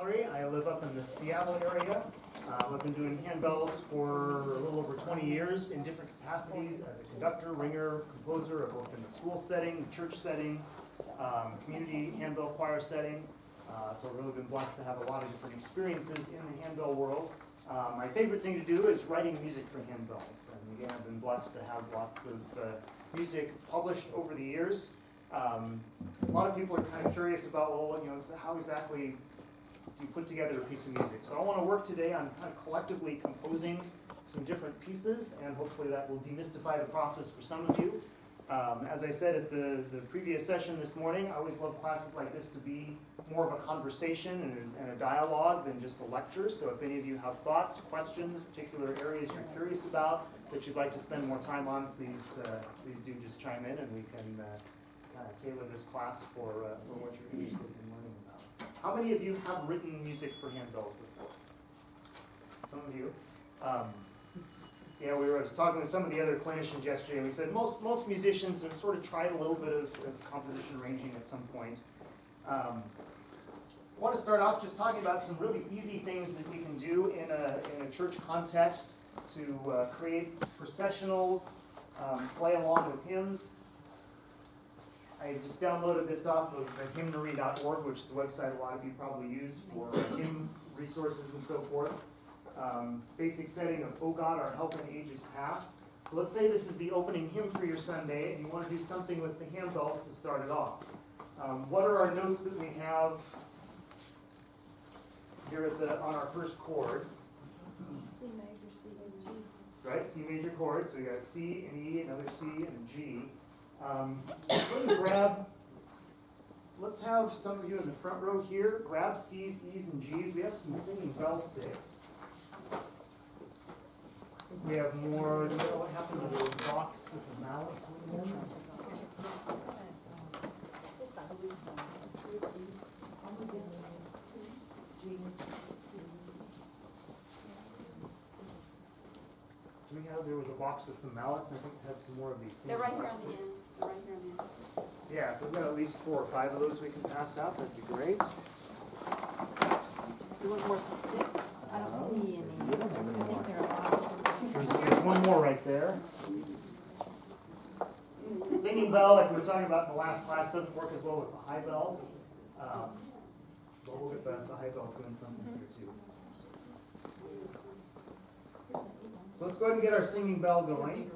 Mallory. I live up in the Seattle area. I've been doing handbells for a little over 20 years in different capacities as a conductor, ringer, composer. I've worked in the school setting, the church setting, community handbell choir setting. So I've really been blessed to have a lot of different experiences in the handbell world. My favorite thing to do is writing music for handbells. And again, I've been blessed to have lots of music published over the years. A lot of people are kind of curious about, well, how exactly do you put together a piece of music? So I want to work today on kind of collectively composing some different pieces, and hopefully that will demystify the process for some of you. As I said at the previous session this morning, I always love classes like this to be more of a conversation and a dialogue than just a lecture. So if any of you have thoughts, questions, particular areas you're curious about that you'd like to spend more time on, please do just chime in, and we can kind of tailor this class for what you're interested in learning about. How many of you have written music for handbells before? Some of you. Yeah, we were just talking with some of the other clinicians yesterday, and we said most musicians have sort of tried a little bit of composition arranging at some point. I want to start off just talking about some really easy things that we can do in a church context to create processionals, play along with hymns. I just downloaded this off of hymnary.org, which is the website a lot of you probably use for hymn resources and so forth. Basic setting of "O God, our help in ages past." So let's say this is the opening hymn for your Sunday, and you want to do something with the handbells to start it off. What are our notes that we have here on our first chord? C major, C, and G. Right, C major chord. So we got C and E, another C and a G. Let's have some of you in the front row here grab C's, E's, and G's. We have some singing bell sticks. We have more. Do you know what happened to the box with the mallets in them? There was a box with some mallets. I think it had some more of these. They're right here on the end. They're right here on the end. Yeah, if we've got at least 4 or 5 of those we can pass out, that'd be great. You want more sticks? I don't see any. There's one more right there. Singing bell, like we were talking about in the last class, doesn't work as well with the high bells. But we'll get the high bells doing something here too. So let's go ahead and get our singing bell going.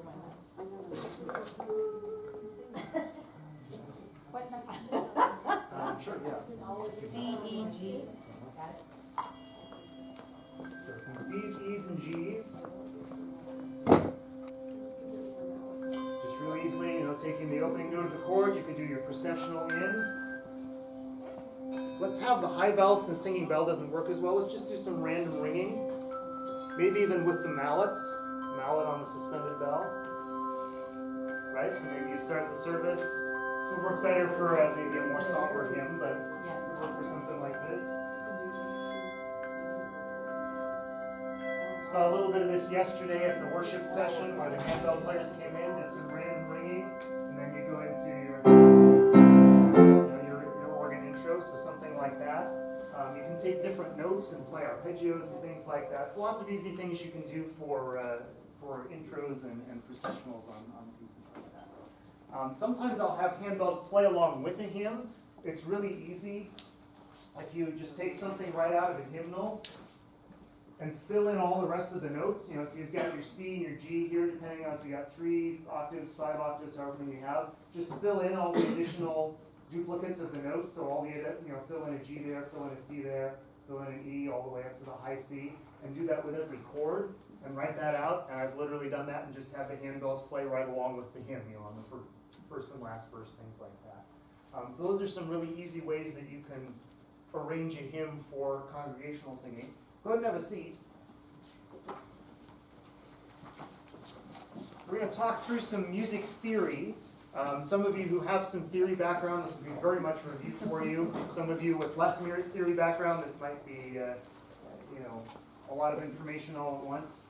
Sure, yeah. C, E, G. So some C's, E's, and G's. Just really easily, taking the opening note of the chord, you can do your processional in. Let's have the high bells. Since singing bell doesn't work as well, let's just do some random ringing. Maybe even with the mallets. Mallet on the suspended bell. Right? So maybe you start the service. This would work better for maybe a more somber hymn, but it would work for something like this. Saw a little bit of this yesterday at the worship session where the handbell players came in, did some random ringing, and then you go into your organ intro, so something like that. You can take different notes and play arpeggios and things like that. So lots of easy things you can do for intros and processionals on pieces like that. Sometimes I'll have handbells play along with a hymn. It's really easy if you just take something right out of a hymnal and fill in all the rest of the notes. If you've got your C and your G here, depending on if you got 3 octaves, 5 octaves, however many you have, just fill in all the additional duplicates of the notes. So all the, fill in a G there, fill in a C there, fill in an E all the way up to the high C, and do that with every chord and write that out. And I've literally done that and just have the handbells play right along with the hymn, on the first and last verse, things like that. So those are some really easy ways that you can arrange a hymn for congregational singing. Go ahead and have a seat. We're going to talk through some music theory. Some of you who have some theory background, this will be very much review for you. Some of you with less theory background, this might be, a lot of information all at once.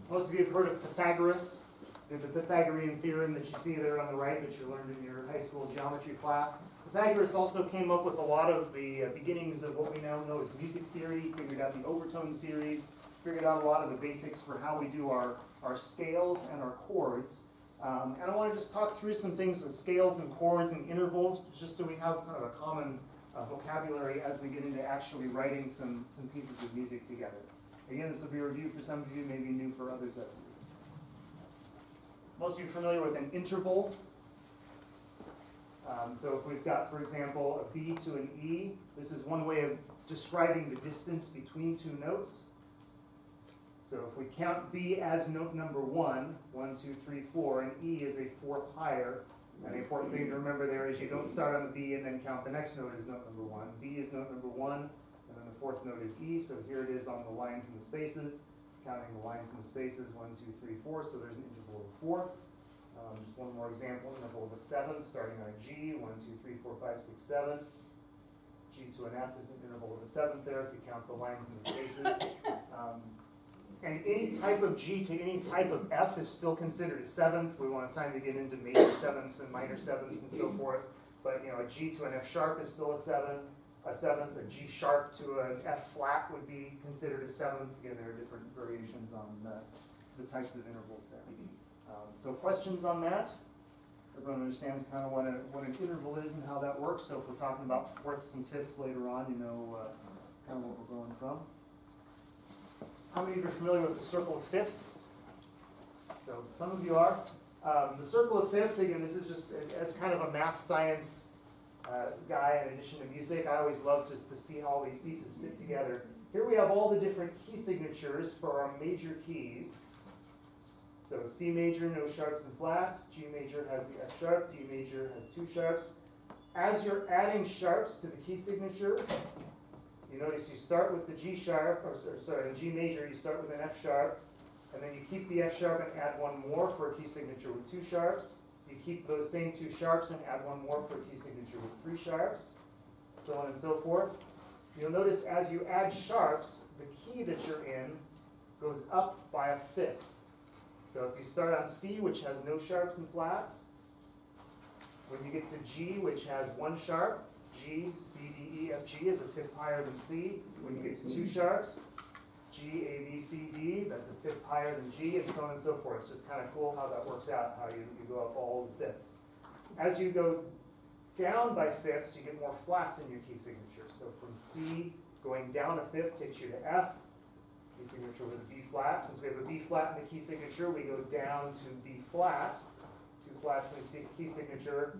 Most of you have heard of Pythagoras, the Pythagorean theorem that you see there on the right that you learned in your high school geometry class. Pythagoras also came up with a lot of the beginnings of what we now know as music theory, figured out the overtone series, figured out a lot of the basics for how we do our scales and our chords. And I want to just talk through some things with scales and chords and intervals, just so we have kind of a common vocabulary as we get into actually writing some pieces of music together. Again, this will be a review for some of you, maybe new for others of you. Most of you are familiar with an interval. So if we've got, for example, a B to an E, this is one way of describing the distance between two notes. So if we count B as note number 1, 1, 2, 3, 4, and E is a fourth higher, and the important thing to remember there is you don't start on the B and then count the next note as note number 1. B is note number 1, and then the fourth note is E, so here it is on the lines and the spaces, counting the lines and the spaces, 1, 2, 3, 4, so there's an interval of a fourth. Just one more example, interval of a seventh, starting on a G, 1, 2, 3, 4, 5, 6, 7. G to an F is an interval of a seventh there if you count the lines and the spaces. And any type of G to any type of F is still considered a seventh. We won't have time to get into major sevenths and minor sevenths and so forth. But a G to an F sharp is still a seventh. A G sharp to an F flat would be considered a seventh. Again, there are different variations on the types of intervals there. So questions on that? Everyone understands kind of what an interval is and how that works. So if we're talking about fourths and fifths later on, you know kind of what we're going from. How many of you are familiar with the circle of fifths? So some of you are. The circle of fifths, again, this is just as kind of a math science guy in addition to music. I always love just to see how all these pieces fit together. Here we have all the different key signatures for our major keys. So C major, no sharps and flats. G major has the F sharp. D major has 2 sharps. As you're adding sharps to the key signature, you notice you start with the G sharp, or sorry, the G major, you start with an F sharp, and then you keep the F sharp and add one more for a key signature with 2 sharps. You keep those same 2 sharps and add one more for a key signature with 3 sharps, so on and so forth. You'll notice as you add sharps, the key that you're in goes up by a fifth. So if you start on C, which has no sharps and flats, when you get to G, which has 1 sharp, G, C, D, E, F, G is a fifth higher than C. When you get to 2 sharps, G, A, B, C, D, that's a fifth higher than G, and so on and so forth. It's just kind of cool how that works out, how you go up all the fifths. As you go down by fifths, you get more flats in your key signature. So from C, going down a fifth takes you to F, key signature with a B flat. Since we have a B flat in the key signature, we go down to B flat, 2 flats in the key signature,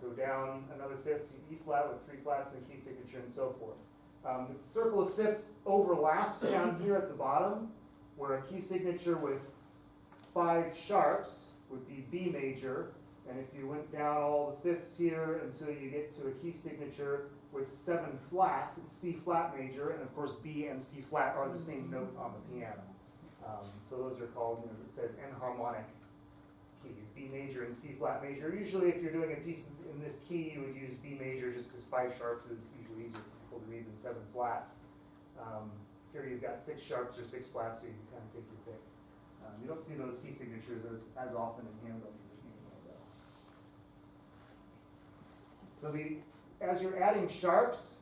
go down another fifth to E flat with 3 flats in the key signature and so forth. The circle of fifths overlaps down here at the bottom, where a key signature with 5 sharps would be B major, and if you went down all the fifths here until you get to a key signature with 7 flats, it's C flat major, and of course B and C flat are the same note on the piano. So those are called, it says enharmonic keys, B major and C flat major. Usually if you're doing a piece in this key, you would use B major just because 5 sharps is usually easier for people to read than 7 flats. Here you've got 6 sharps or 6 flats, so you can kind of take your pick. You don't see those key signatures as often in handbells as a game like that. So as you're adding sharps,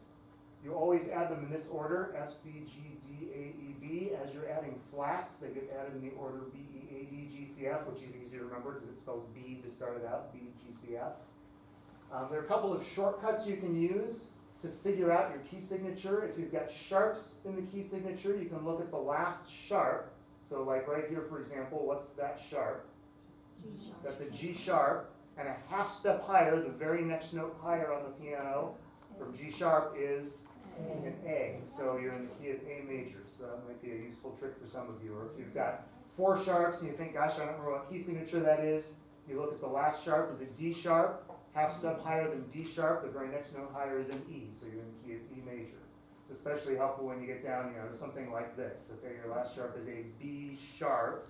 you always add them in this order, F, C, G, D, A, E, B. As you're adding flats, they get added in the order B, E, A, D, G, C, F, which is easy to remember because it spells B to start it out, B, G, C, F. There are a couple of shortcuts you can use to figure out your key signature. If you've got sharps in the key signature, you can look at the last sharp. So like right here, for example, what's that sharp? G sharp. That's a G sharp, and a half step higher, the very next note higher on the piano from G sharp is an A. So you're in the key of A major. So that might be a useful trick for some of you. Or if you've got 4 sharps and you think, gosh, I don't remember what key signature that is, you look at the last sharp, is it D sharp? Half step higher than D sharp, the very next note higher is an E, so you're in the key of E major. It's especially helpful when you get down, to something like this. Okay, your last sharp is a B sharp,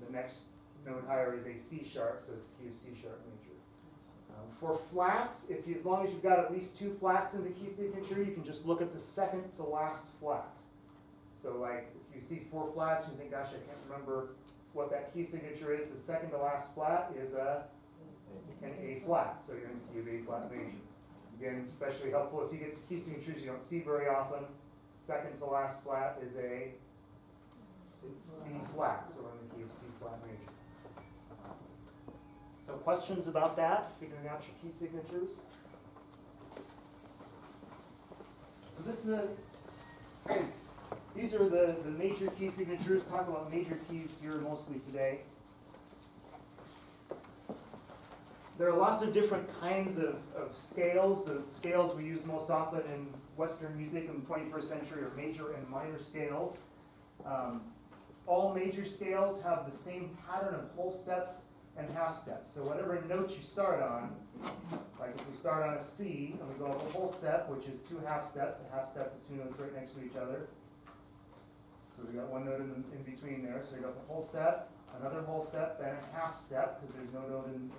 the next note higher is a C sharp, so it's the key of C sharp major. For flats, as long as you've got at least 2 flats in the key signature, you can just look at the second to last flat. So like if you see 4 flats, you think, gosh, I can't remember what that key signature is. The second to last flat is an A flat, so you're in the key of A flat major. Again, especially helpful if you get to key signatures you don't see very often. Second to last flat is a C flat, so we're in the key of C flat major. So questions about that, figuring out your key signatures? So this is these are the major key signatures. Talk about major keys here mostly today. There are lots of different kinds of scales. The scales we use most often in Western music in the 21st century are major and minor scales. All major scales have the same pattern of whole steps and half steps. So whatever note you start on, like if we start on a C and we go up a whole step, which is 2 half steps. A half step is 2 notes right next to each other. So we got 1 note in between there. So we got the whole step, another whole step, then a half step, because there's no note in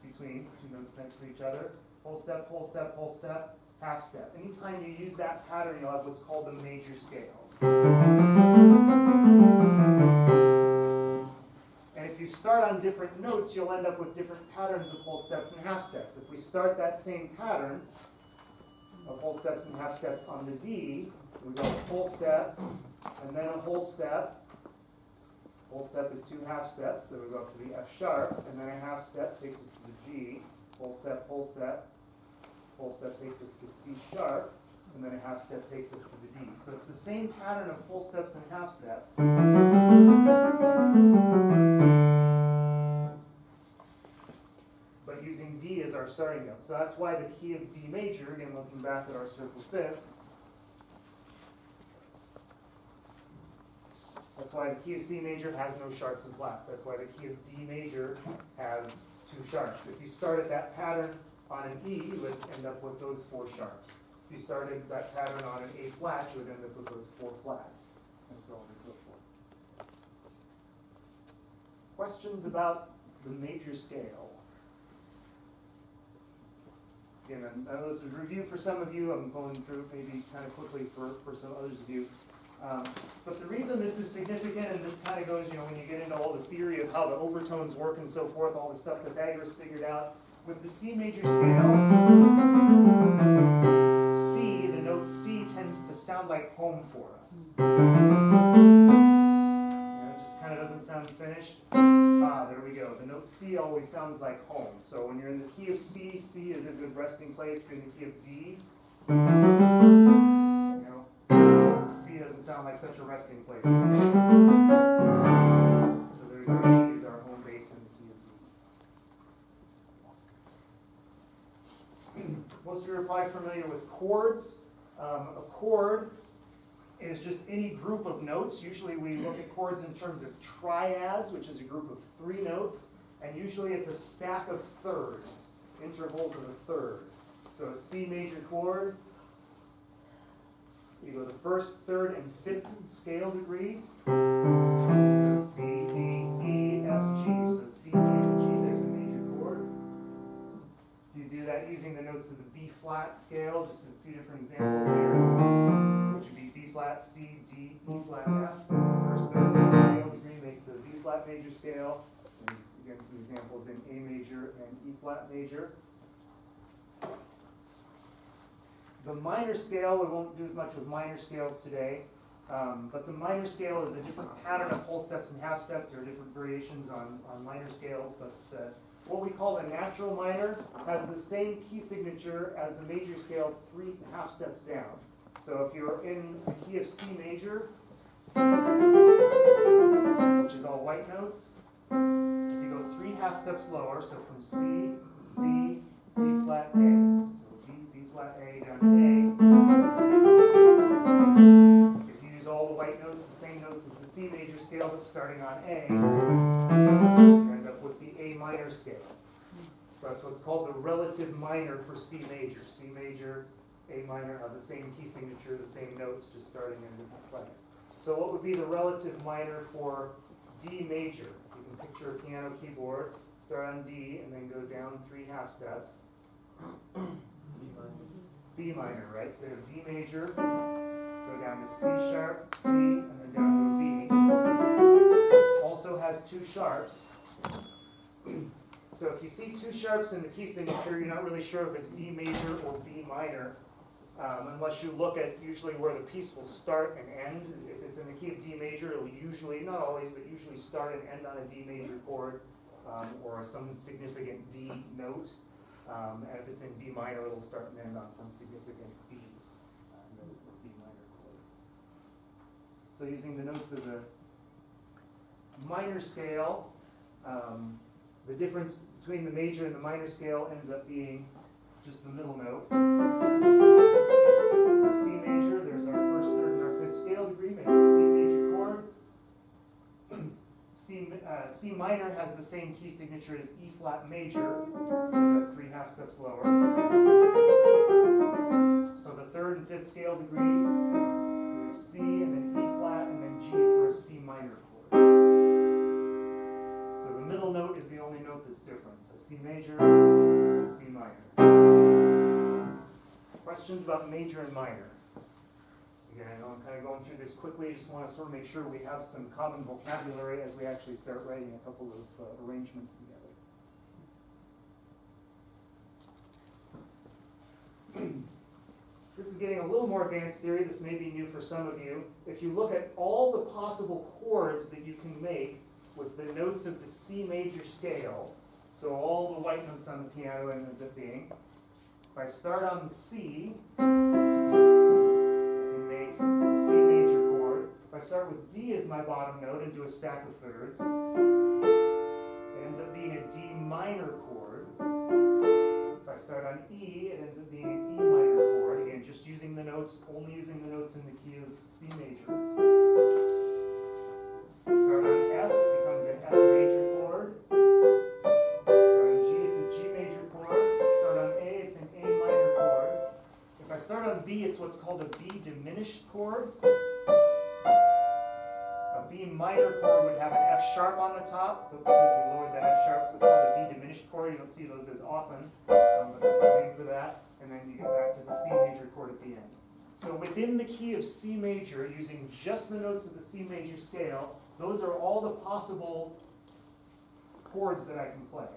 between, it's 2 notes next to each other. Whole step, whole step, whole step, half step. Anytime you use that pattern, you'll have what's called the major scale. And if you start on different notes, you'll end up with different patterns of whole steps and half steps. If we start that same pattern of whole steps and half steps on the D, we go a whole step, and then a whole step. Whole step is 2 half steps, so we go up to the F sharp, and then a half step takes us to the G. Whole step, whole step. Whole step takes us to C sharp, and then a half step takes us to the D. So it's the same pattern of whole steps and half steps. But using D as our starting note. So that's why the key of D major, again looking back at our circle fifths, that's why the key of C major has no sharps and flats. That's why the key of D major has 2 sharps. If you started that pattern on an E, you would end up with those 4 sharps. If you started that pattern on an A flat, you would end up with those 4 flats, and so on and so forth. Questions about the major scale? Again, I know this was review for some of you. I'm going through maybe kind of quickly for some others of you. But the reason this is significant, and this kind of goes, when you get into all the theory of how the overtones work and so forth, all the stuff Pythagoras figured out, with the C major scale, C, the note C tends to sound like home for us. It just kind of doesn't sound finished. There we go. The note C always sounds like home. So when you're in the key of C, C is a good resting place. If you're in the key of D, C doesn't sound like such a resting place. So there's our D is our home base in the key of D. Most of you are probably familiar with chords. A chord is just any group of notes. Usually we look at chords in terms of triads, which is a group of 3 notes, and usually it's a stack of thirds, intervals of a third. So a C major chord, you go the 1st, 3rd, and 5th scale degree. So C, D, E, F, G. So C, D, and G, there's a major chord. You do that using the notes of the B flat scale, just a few different examples here, which would be B flat, C, D, E flat, F. 1st, 3rd, 5th scale degree make the B flat major scale. And again, some examples in A major and E flat major. The minor scale, we won't do as much with minor scales today, but the minor scale is a different pattern of whole steps and half steps. There are different variations on minor scales, but what we call the natural minor has the same key signature as the major scale 3 half steps down. So if you're in the key of C major, which is all white notes, if you go 3 half steps lower, so from C, B, B flat, A. B flat A down to A. If you use all the white notes, the same notes as the C major scale, but starting on A, you end up with the A minor scale. So that's what's called the relative minor for C major. C major, A minor have the same key signature, the same notes, just starting in a different place. So what would be the relative minor for D major? You can picture a piano keyboard, start on D, and then go down 3 half steps. B minor, right? So you have D major, go down to C sharp, C, and then down to a B. Also has 2 sharps. So if you see two sharps in the key signature, you're not really sure if it's D major or B minor, unless you look at usually where the piece will start and end. If it's in the key of D major, it'll usually, not always, but usually start and end on a D major chord or some significant D note. And if it's in D minor, it'll start and end on some significant B note or B minor chord. So using the notes of the minor scale, the difference between the major and the minor scale ends up being just the middle note. So C major, there's our first, third, and our fifth scale degree, makes a C major chord. C minor has the same key signature as E flat major, because that's 3/2 steps lower. So the third and fifth scale degree, there's C and then E flat and then G for a C minor chord. So the middle note is the only note that's different. So C major and C minor. Questions about major and minor? Again, I know I'm kind of going through this quickly. I just want to sort of make sure we have some common vocabulary as we actually start writing a couple of arrangements together. This is getting a little more advanced theory. This may be new for some of you. If you look at all the possible chords that you can make with the notes of the C major scale, so all the white notes on the piano ends up being, if I start on the C, I can make the C major chord. If I start with D as my bottom note and do a stack of thirds, it ends up being a D minor chord. If I start on E, it ends up being an E minor chord. Again, just using the notes, only using the notes in the key of C major. Start on F, it becomes an F major chord. Start on G, it's a G major chord. Start on A, it's an A minor chord. If I start on B, it's what's called a B diminished chord. A B minor chord would have an F sharp on the top, but because we lowered that F sharp, so it's called a B diminished chord. You don't see those as often, but that's the name for that. And then you get back to the C major chord at the end. So within the key of C major, using just the notes of the C major scale, those are all the possible chords that I can play.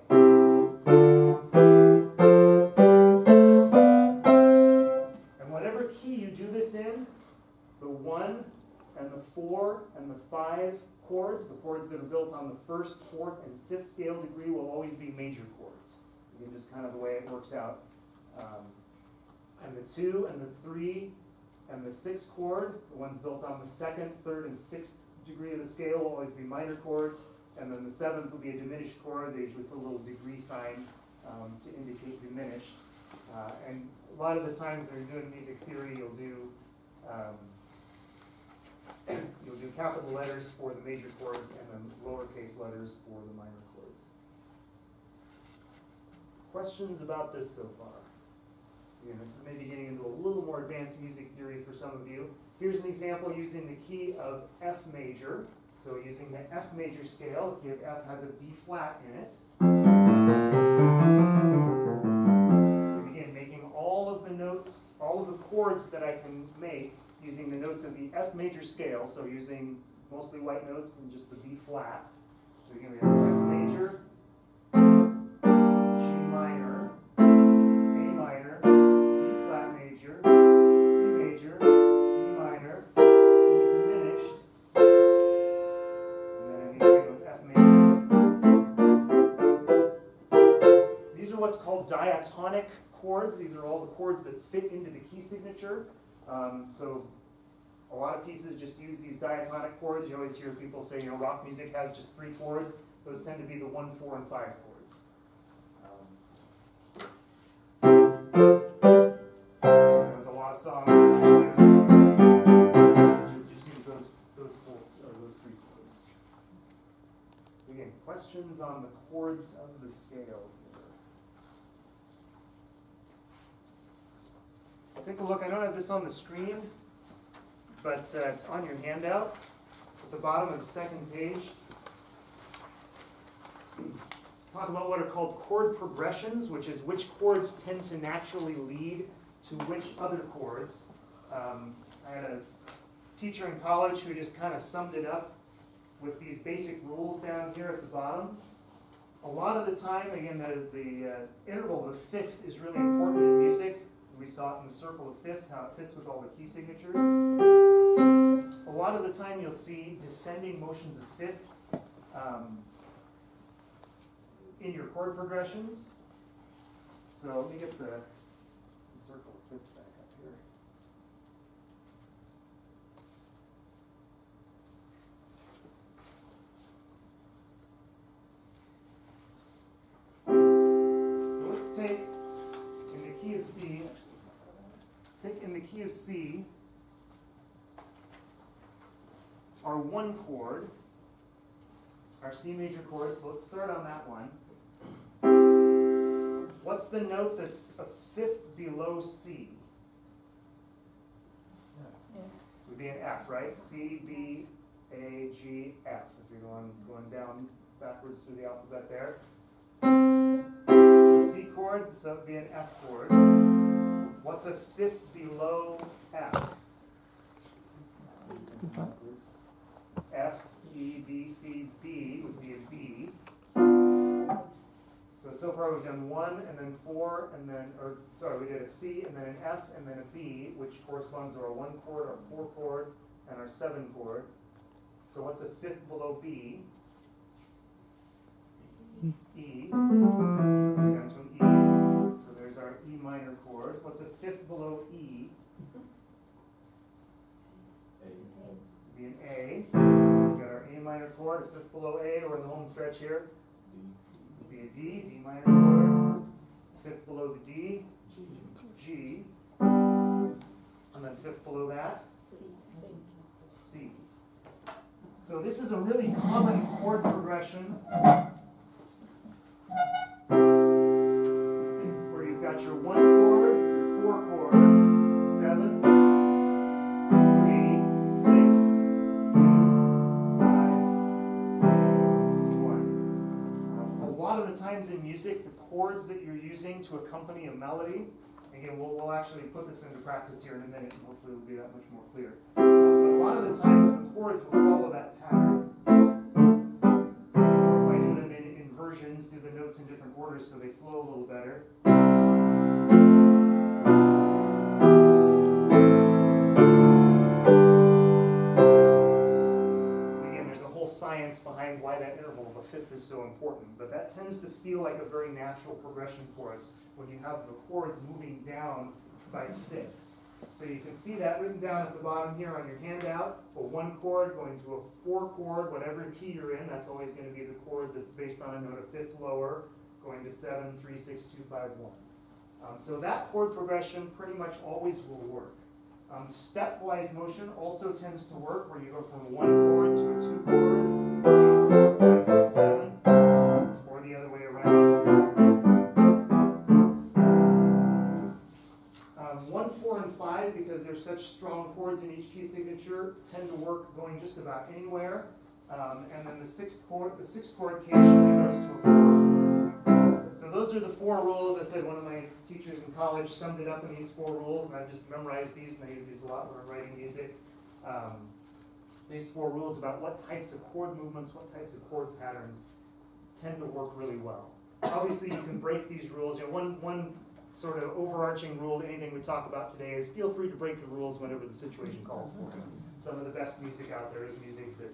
And whatever key you do this in, the 1 and the 4 and the 5 chords, the chords that are built on the first, fourth, and fifth scale degree will always be major chords. Again, just kind of the way it works out. And the 2 and the 3 and the 6th chord, the ones built on the second, third, and sixth degree of the scale will always be minor chords. And then the 7th will be a diminished chord. They usually put a little degree sign to indicate diminished. And a lot of the times when you're doing music theory, you'll do capital letters for the major chords and then lowercase letters for the minor chords. Questions about this so far? Again, this is maybe getting into a little more advanced music theory for some of you. Here's an example using the key of F major. So using the F major scale, the key of F has a B flat in it. And again, making all of the notes, all of the chords that I can make using the notes of the F major scale, so using mostly white notes and just the B flat. So again, we have F major, G minor, A minor, B flat major, C major, D minor, E diminished, and then again with F major. These are what's called diatonic chords. These are all the chords that fit into the key signature. So a lot of pieces just use these diatonic chords. You always hear people say, rock music has just 3 chords. Those tend to be the 1, 4, and 5 chords. There's a lot of songs that just use those 3 chords. So again, questions on the chords of the scale. Take a look. I don't have this on the screen, but it's on your handout at the bottom of the second page. Talk about what are called chord progressions, which is which chords tend to naturally lead to which other chords. I had a teacher in college who just kind of summed it up with these basic rules down here at the bottom. A lot of the time, again, the interval of a fifth is really important in music. We saw it in the circle of fifths, how it fits with all the key signatures. A lot of the time you'll see descending motions of fifths in your chord progressions. So let me get the circle of fifths back up here. So let's take in the key of C, take in the key of C our one chord, our C major chord, so let's start on that one. What's the note that's a fifth below C? Would be an F, right? C, B, A, G, F. If you're going down backwards through the alphabet there. So C chord, so it would be an F chord. What's a fifth below F? F, E, D, C, B would be a B. So far we've done 1 and then 4 and then, we did a C and then an F and then a B, which corresponds to our 1 chord, our 4 chord, and our 7 chord. So what's a fifth below B? E. Down to an E. So there's our E minor chord. What's a fifth below E? Be an A. We've got our A minor chord, a fifth below A. We're in the home stretch here. Would be a D, D minor chord. Fifth below the D, G. And then fifth below that, C. So this is a really common chord progression where you've got your 1 chord, your 4 chord, 7, 3, 6, 2, 5, 1. A lot of the times in music, the chords that you're using to accompany a melody, again, we'll actually put this into practice here in a minute, and hopefully it'll be that much more clear. But a lot of the times, the chords will follow that pattern. Or if I do them in inversions, do the notes in different orders so they flow a little better. Science behind why that interval of a fifth is so important, but that tends to feel like a very natural progression for us when you have the chords moving down by fifths. So you can see that written down at the bottom here on your handout, a 1 chord going to a 4 chord, whatever key you're in, that's always going to be the chord that's based on a note a fifth lower, going to 7, 3, 6, 2, 5, 1. So that chord progression pretty much always will work. Stepwise motion also tends to work, where you go from 1 chord to a 2 chord, 3, 4, 5, 6, 7, or the other way around. 1, 4, and 5, because they're such strong chords in each key signature, tend to work going just about anywhere. And then the sixth chord occasionally goes to a 4. So those are the 4 rules. I said one of my teachers in college summed it up in these 4 rules, and I've just memorized these, and I use these a lot when I'm writing music. These 4 rules about what types of chord movements, what types of chord patterns tend to work really well. Obviously, you can break these rules. One sort of overarching rule to anything we talk about today is feel free to break the rules whenever the situation calls for it. Some of the best music out there is music that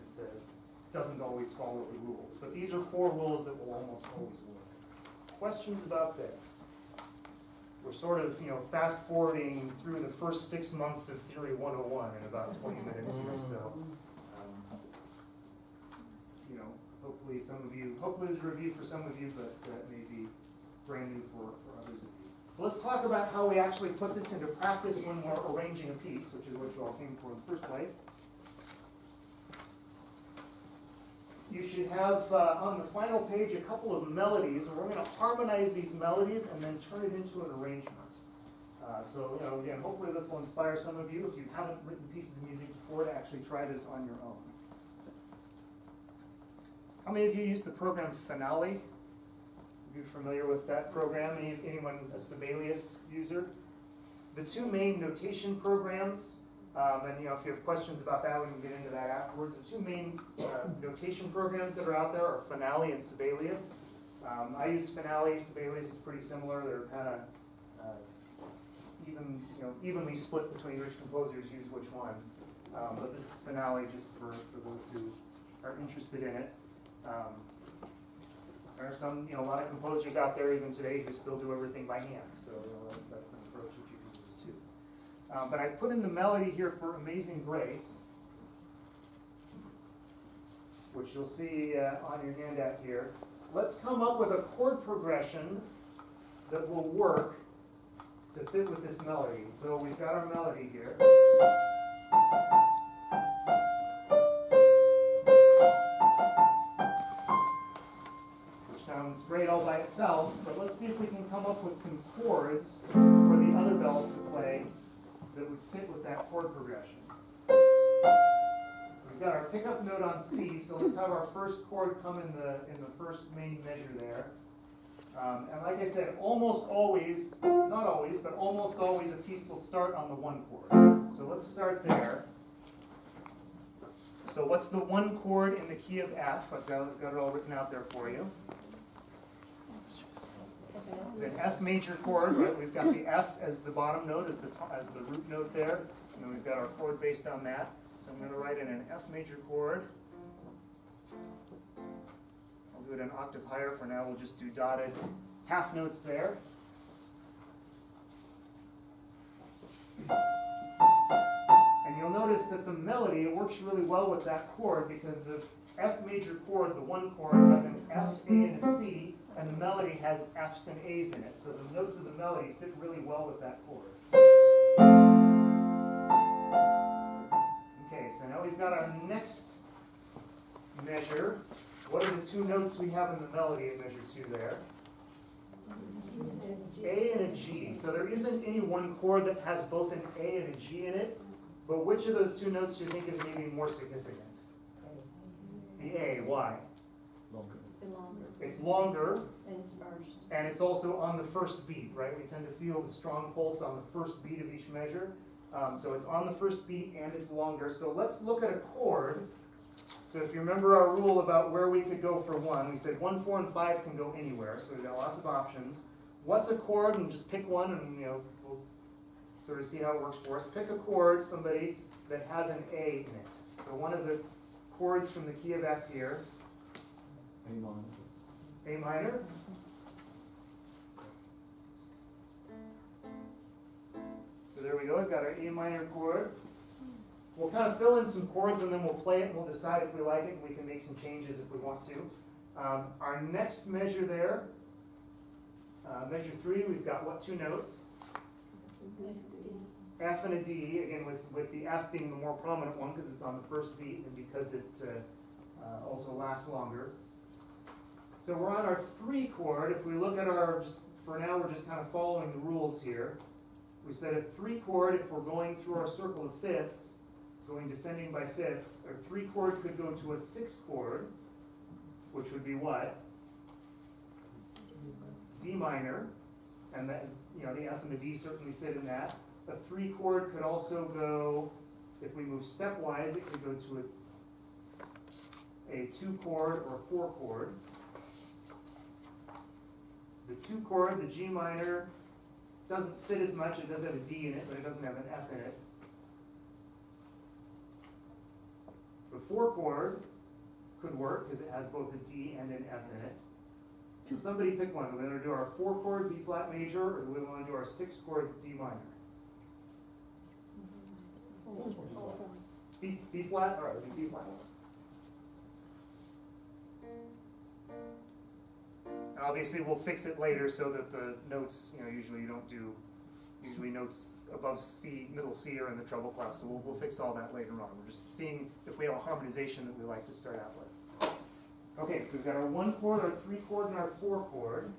doesn't always follow the rules. But these are 4 rules that will almost always work. Questions about this? We're sort of, fast forwarding through the first 6 months of Theory 101 in about 20 minutes here. So, hopefully there's a review for some of you, but that may be brand new for others of you. Let's talk about how we actually put this into practice when we're arranging a piece, which is what you all came for in the first place. You should have on the final page a couple of melodies, and we're going to harmonize these melodies and then turn it into an arrangement. Again, hopefully this will inspire some of you, if you haven't written pieces of music before, to actually try this on your own. How many of you use the program Finale? Are you familiar with that program? Anyone a Sibelius user? The 2 main notation programs, and if you have questions about that, we can get into that afterwards. The 2 main notation programs that are out there are Finale and Sibelius. I use finale. Sibelius is pretty similar. They're kind of evenly split between which composers use which ones. But this is finale just for those who are interested in it. There are some, a lot of composers out there even today who still do everything by hand. So that's an approach that you can use too. But I put in the melody here for Amazing Grace, which you'll see on your handout here. Let's come up with a chord progression that will work to fit with this melody. So we've got our melody here. Which sounds great all by itself, but let's see if we can come up with some chords for the other bells to play that would fit with that chord progression. We've got our pickup note on C, so let's have our first chord come in the first main measure there. And like I said, almost always, not always, but almost always a piece will start on the one chord. So let's start there. So what's the one chord in the key of F? I've got it all written out there for you. It's an F major chord, right? We've got the F as the bottom note, as the root note there. And then we've got our chord based on that. So I'm going to write in an F major chord. I'll do it an octave higher. For now, we'll just do dotted half notes there. And you'll notice that the melody, it works really well with that chord because the F major chord, the one chord, has an F, A, and a C, and the melody has F's and A's in it. So the notes of the melody fit really well with that chord. Okay, so now we've got our next measure. What are the two notes we have in the melody in measure 2 there? A and a G. So there isn't any one chord that has both an A and a G in it, but which of those two notes do you think is maybe more significant? The A. Why? Longer. It's longer, And it's first. and it's also on the first beat, right? We tend to feel the strong pulse on the first beat of each measure. So it's on the first beat and it's longer. So let's look at a chord. So if you remember our rule about where we could go for 1, we said 1, 4, and 5 can go anywhere. So we've got lots of options. What's a chord? And just pick one and we'll sort of see how it works for us. Pick a chord, somebody, that has an A in it. So one of the chords from the key of F here. A minor. A minor. So there we go, I've got our A minor chord. We'll kind of fill in some chords and then we'll play it and we'll decide if we like it and we can make some changes if we want to. Our next measure there, measure 3, we've got what two notes? F and a D, again with the F being the more prominent one because it's on the first beat and because it also lasts longer. So we're on our 3 chord. If we look at our, for now we're just kind of following the rules here. We said a 3 chord, if we're going through our circle of fifths, going descending by fifths, our 3 chord could go to a 6 chord, which would be what? D minor, and that, the F and the D certainly fit in that. A 3 chord could also go, if we move stepwise, it could go to a 2 chord or 4 chord. The 2 chord, the G minor, doesn't fit as much. It does have a D in it, but it doesn't have an F in it. The 4 chord could work because it has both a D and an F in it. So somebody pick one. Do we want to do our 4 chord B flat major, or do we want to do our 6 chord D minor? B flat? All right, we'll do B flat. And obviously we'll fix it later so that the notes, usually you don't do, usually notes above C, middle C are in the treble clef, so we'll fix all that later on. We're just seeing if we have a harmonization that we like to start out with. Okay, so we've got our 1 chord, our 3 chord, and our 4 chord.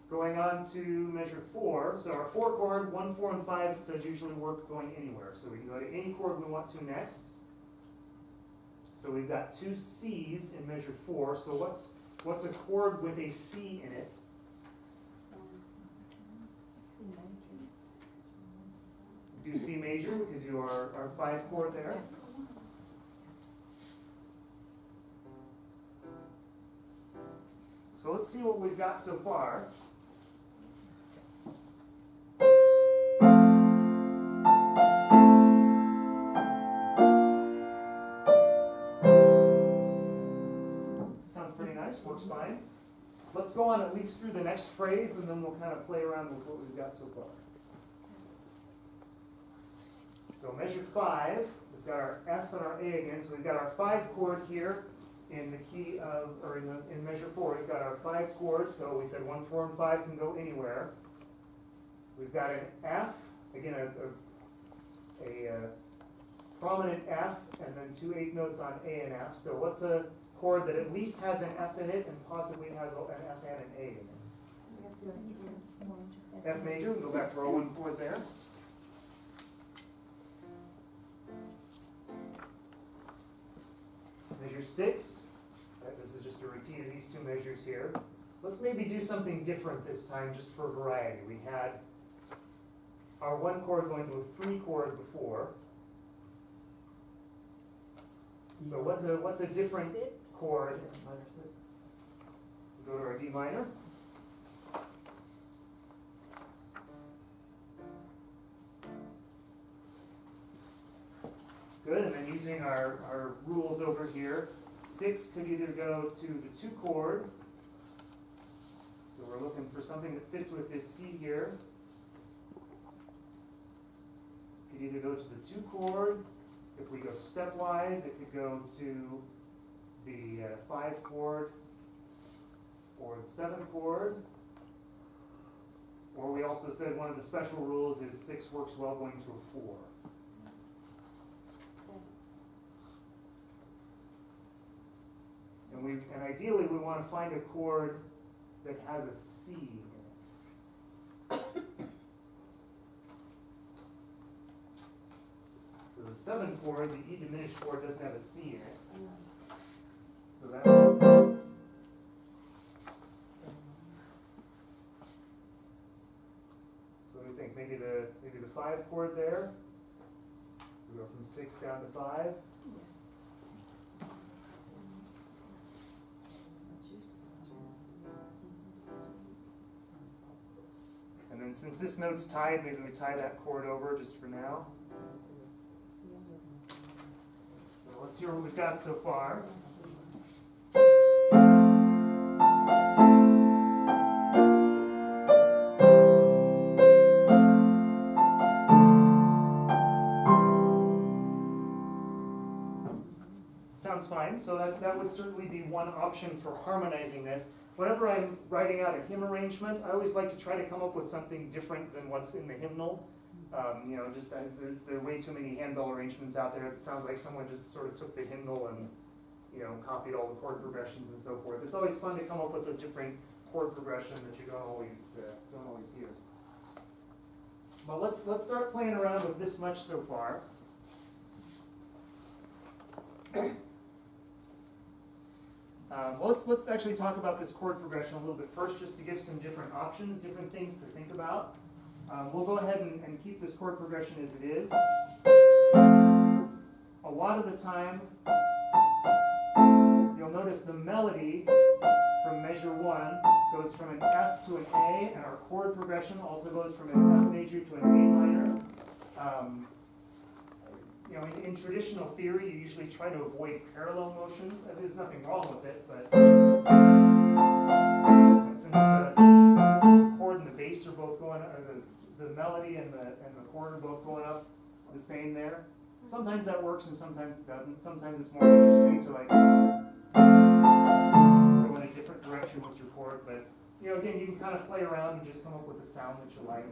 Going on to measure 4, so our 4 chord, 1, 4, and 5, it says usually work going anywhere. So we can go to any chord we want to next. So we've got 2 C's in measure 4, so what's a chord with a C in it? Do C major, we could do our 5 chord there. So let's see what we've got so far. Sounds pretty nice, works fine. Let's go on at least through the next phrase, and then we'll kind of play around with what we've got so far. So measure 5, we've got our F and our A again, so we've got our 5 chord here in the key of, or in measure 4, we've got our 5 chords, so we said 1, 4, and 5 can go anywhere. We've got an F, again a prominent F, and then 2 8 notes on A and F. So what's a chord that at least has an F in it and possibly has an F and an A in it? F major, we go back to our 1 chord there. Measure 6, this is just a repeat of these 2 measures here. Let's maybe do something different this time just for variety. We had our 1 chord going to a 3 chord before. So what's a different chord? Go to our D minor. Good, and then using our rules over here, 6 could either go to the 2 chord, so we're looking for something that fits with this C here. It could either go to the 2 chord, if we go stepwise, it could go to the 5 chord, or the 7 chord, or we also said one of the special rules is 6 works well going to a 4. And ideally, we want to find a chord that has a C in it. So the 7 chord, the E diminished chord, doesn't have a C in it. So that. So what do you think? Maybe the 5 chord there. We go from 6 down to 5. And then since this note's tied, maybe we tie that chord over just for now. So let's hear what we've got so far. Sounds fine. So that would certainly be one option for harmonizing this. Whenever I'm writing out a hymn arrangement, I always like to try to come up with something different than what's in the hymnal. There are way too many handbell arrangements out there. It sounds like someone just sort of took the hymnal and copied all the chord progressions and so forth. It's always fun to come up with a different chord progression that you don't always hear. But let's start playing around with this much so far. Let's actually talk about this chord progression a little bit first, just to give some different options, different things to think about. We'll go ahead and keep this chord progression as it is. A lot of the time, you'll notice the melody from measure 1 goes from an F to an A, and our chord progression also goes from an F major to an A minor. In traditional theory, you usually try to avoid parallel motions. There's nothing wrong with it, but since the chord and the bass are both going, or the melody and the chord are both going up the same there, sometimes that works and sometimes it doesn't. Sometimes it's more interesting to go in a different direction with your chord, but again, you can kind of play around and just come up with a sound that you like.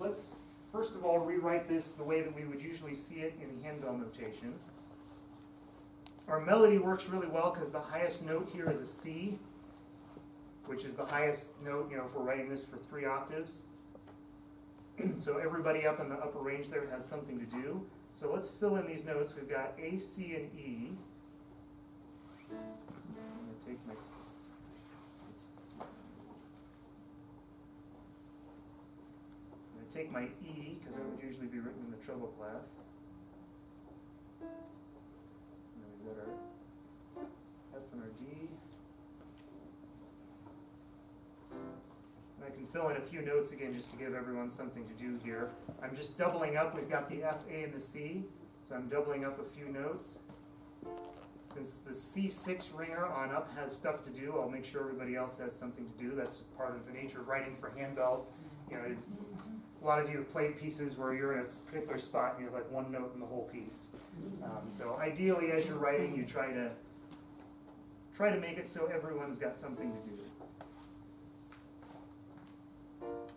Let's first of all rewrite this the way that we would usually see it in handbell notation. Our melody works really well because the highest note here is a C, which is the highest note, if we're writing this for 3 octaves. So everybody up in the upper range there has something to do. So let's fill in these notes. We've got A, C, and E. I'm going to take my... take my E, because that would usually be written in the treble clef. And then we've got our F and our D. fill in a few notes again just to give everyone something to do here. I'm just doubling up. We've got the F, A, and the C, so I'm doubling up a few notes. Since the C6 ringer on up has stuff to do, I'll make sure everybody else has something to do. That's just part of the nature of writing for handbells. You know, a lot of you have played pieces where you're in a particular spot and you have like one note in the whole piece. So ideally, as you're writing, you try to make it so everyone's got something to do.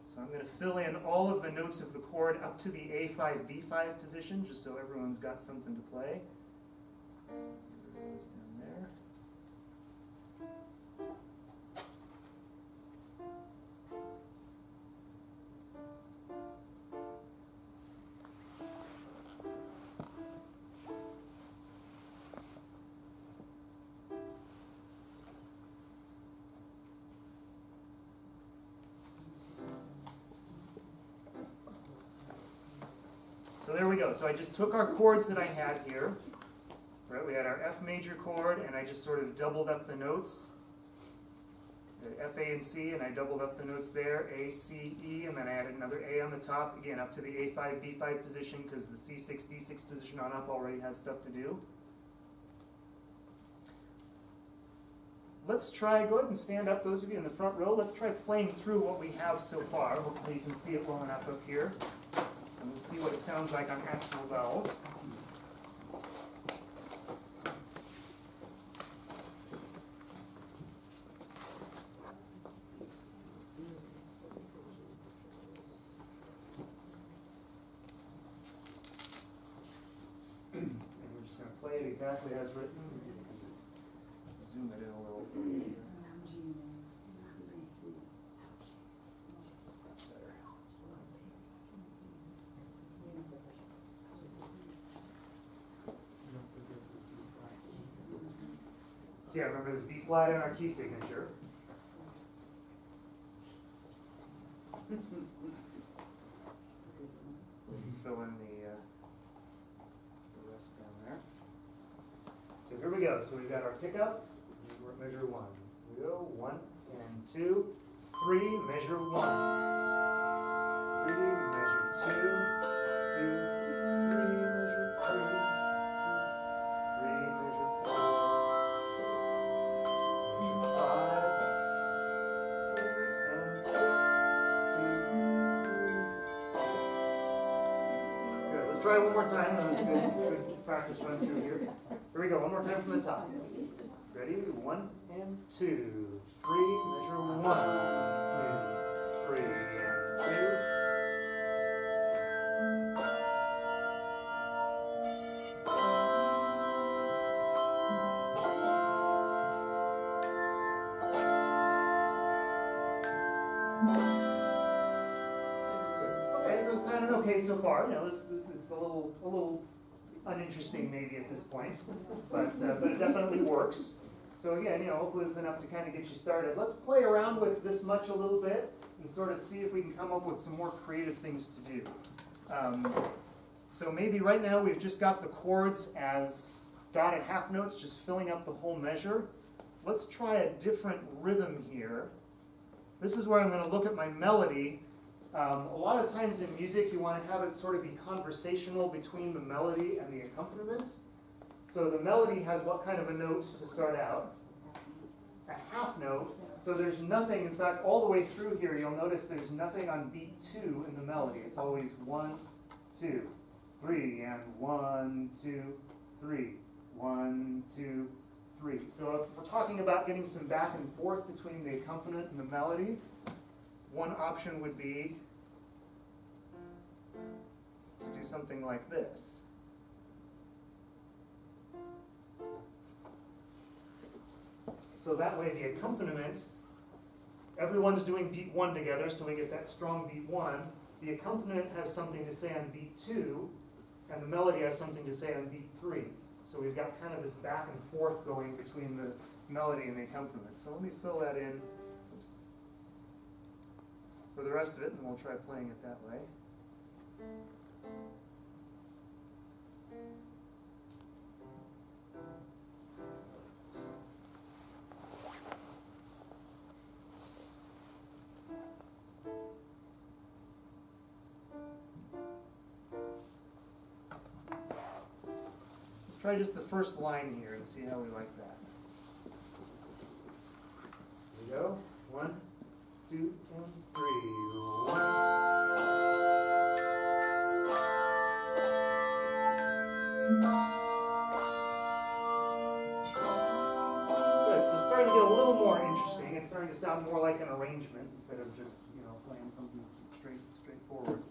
So I'm going to fill in all of the notes of the chord up to the A5, B5 position, just so everyone's got something to play. Goes down there. So there we go. So I just took our chords that I had here. Right, we had our F major chord, and I just sort of doubled up the notes. F, A, and C, and I doubled up the notes there. A, C, E, and then I added another A on the top, again up to the A5, B5 position, because the C6, D6 position on up already has stuff to do. Let's try, go ahead and stand up, those of you in the front row. Let's try playing through what we have so far. Hopefully you can see it well enough up here. And let's see what it sounds like on actual bells. Exactly as written. Zoom it in a little. Better. So yeah, remember this B flat in our key signature. Fill in the rest down there. So here we go. So we've got our pickup. Measure one. Here we go. 1 and 2, 3. Measure 1. 3. Measure 2. 2. 3. Measure 3. 3. Measure 4. Measure 5. 3 and 6. 2. 3. Good. Let's try it one more time. Good practice run through here. Here we go, one more time from the top. Ready? 1 and 2, 3, measure 1, 2, 3, and 2. Okay, so it's sounded okay so far. You know, this it's a little uninteresting maybe at this point, but it definitely works. So again, you know, hopefully it's enough to kind of get you started. Let's play around with this much a little bit and sort of see if we can come up with some more creative things to do. So maybe right now we've just got the chords as dotted half notes, just filling up the whole measure. Let's try a different rhythm here. This is where I'm going to look at my melody. A lot of times in music, you want to have it sort of be conversational between the melody and the accompaniment. So the melody has what kind of a note to start out? A half note. So there's nothing, in fact, all the way through here, you'll notice there's nothing on beat 2 in the melody. It's always 1, 2, 3, and 1, 2, 3, 1, 2, 3. So if we're talking about getting some back and forth between the accompaniment and the melody, one option would be to do something like this. So that way the accompaniment, everyone's doing beat 1 together, so we get that strong beat 1. The accompaniment has something to say on beat 2, and the melody has something to say on beat 3. So we've got kind of this back and forth going between the melody and the accompaniment. So let me fill that in for the rest of it, and we'll try playing it that way. try just the first line here and see how we like that. Here we go. 1, 2, and 3. 1. Good. So it's starting to get a little more interesting. It's starting to sound more like an arrangement instead of just, playing something straightforward.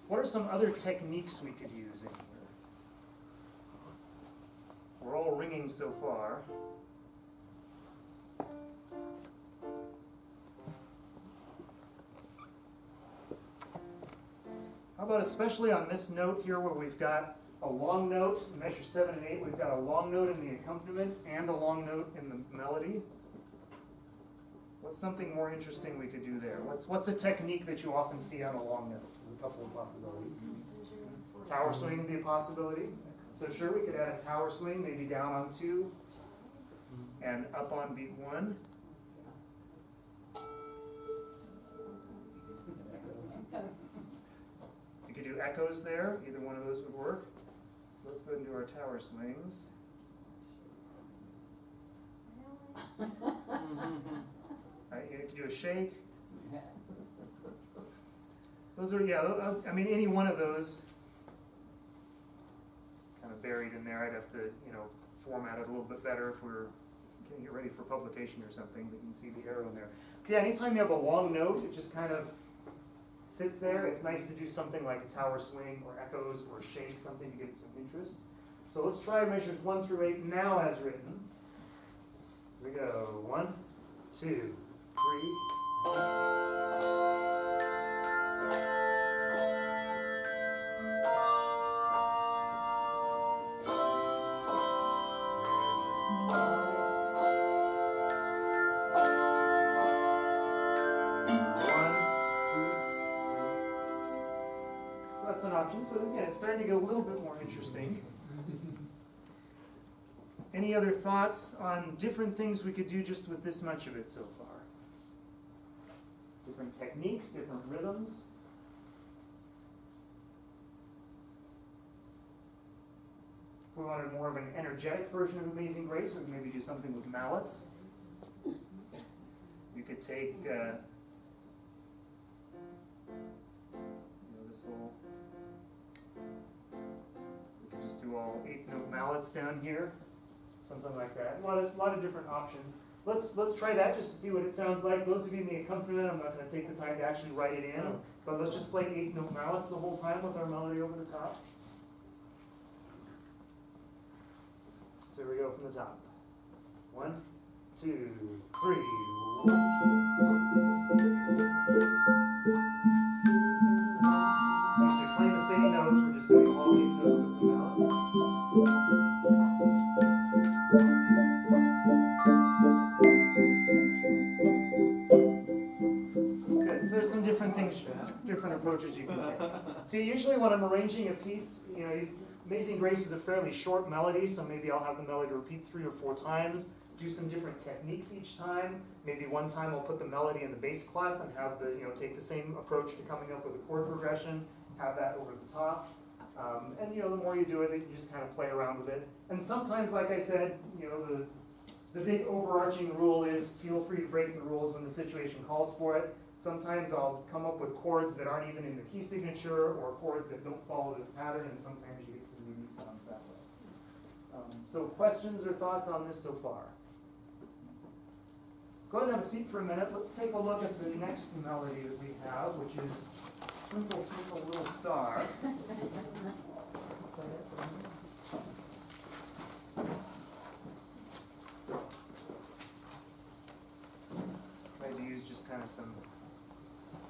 What are some other techniques we could use in here? We're all ringing so far. How about especially on this note here where we've got a long note, measure 7 and 8, we've got a long note in the accompaniment and a long note in the melody. What's something more interesting we could do there? What's a technique that you often see on a long note? There's a couple of possibilities. Tower swing would be a possibility. So sure, we could add a tower swing, maybe down on 2 and up on beat 1. You could do echoes there. Either one of those would work. So let's go ahead and do our tower swings. You could do a shake. Those are, I mean, any one of those kind of buried in there. I'd have to, format it a little bit better if we're getting it ready for publication or something, but you can see the arrow in there. So yeah, anytime you have a long note, it just kind of sits there. It's nice to do something like a tower swing or echoes or shake, something to get some interest. So let's try measures 1 through 8 now as written. Here we go. 1, 2, 3. That's an option. So again, it's starting to get a little bit more interesting. Any other thoughts on different things we could do just with this much of it so far? Different techniques, different rhythms. If we wanted more of an energetic version of Amazing Grace, we could maybe do something with mallets. You could take this whole. We could just do all 8th note mallets down here, something like that. A lot of different options. Let's try that just to see what it sounds like. Those of you in the accompaniment, I'm not going to take the time to actually write it in, but let's just play 8th note mallets the whole time with our melody over the top. So here we go from the top. 1, 2, 3. So actually playing the same notes, we're just doing all 8 notes of the mallets. Good. So there's some different things, different approaches you can take. So usually when I'm arranging a piece, Amazing Grace is a fairly short melody, so maybe I'll have the melody repeat 3 or 4 times, do some different techniques each time. Maybe one time I'll put the melody in the bass clef and have take the same approach to coming up with a chord progression, have that over the top. And the more you do it, you just kind of play around with it. And sometimes, like I said, the big overarching rule is feel free to break the rules when the situation calls for it. Sometimes I'll come up with chords that aren't even in the key signature or chords that don't follow this pattern, and sometimes you get some unique sounds that way. So questions or thoughts on this so far? Go ahead and have a seat for a minute. Let's take a look at the next melody that we have, which is Twinkle, Twinkle, Little Star. Tried to use just kind of some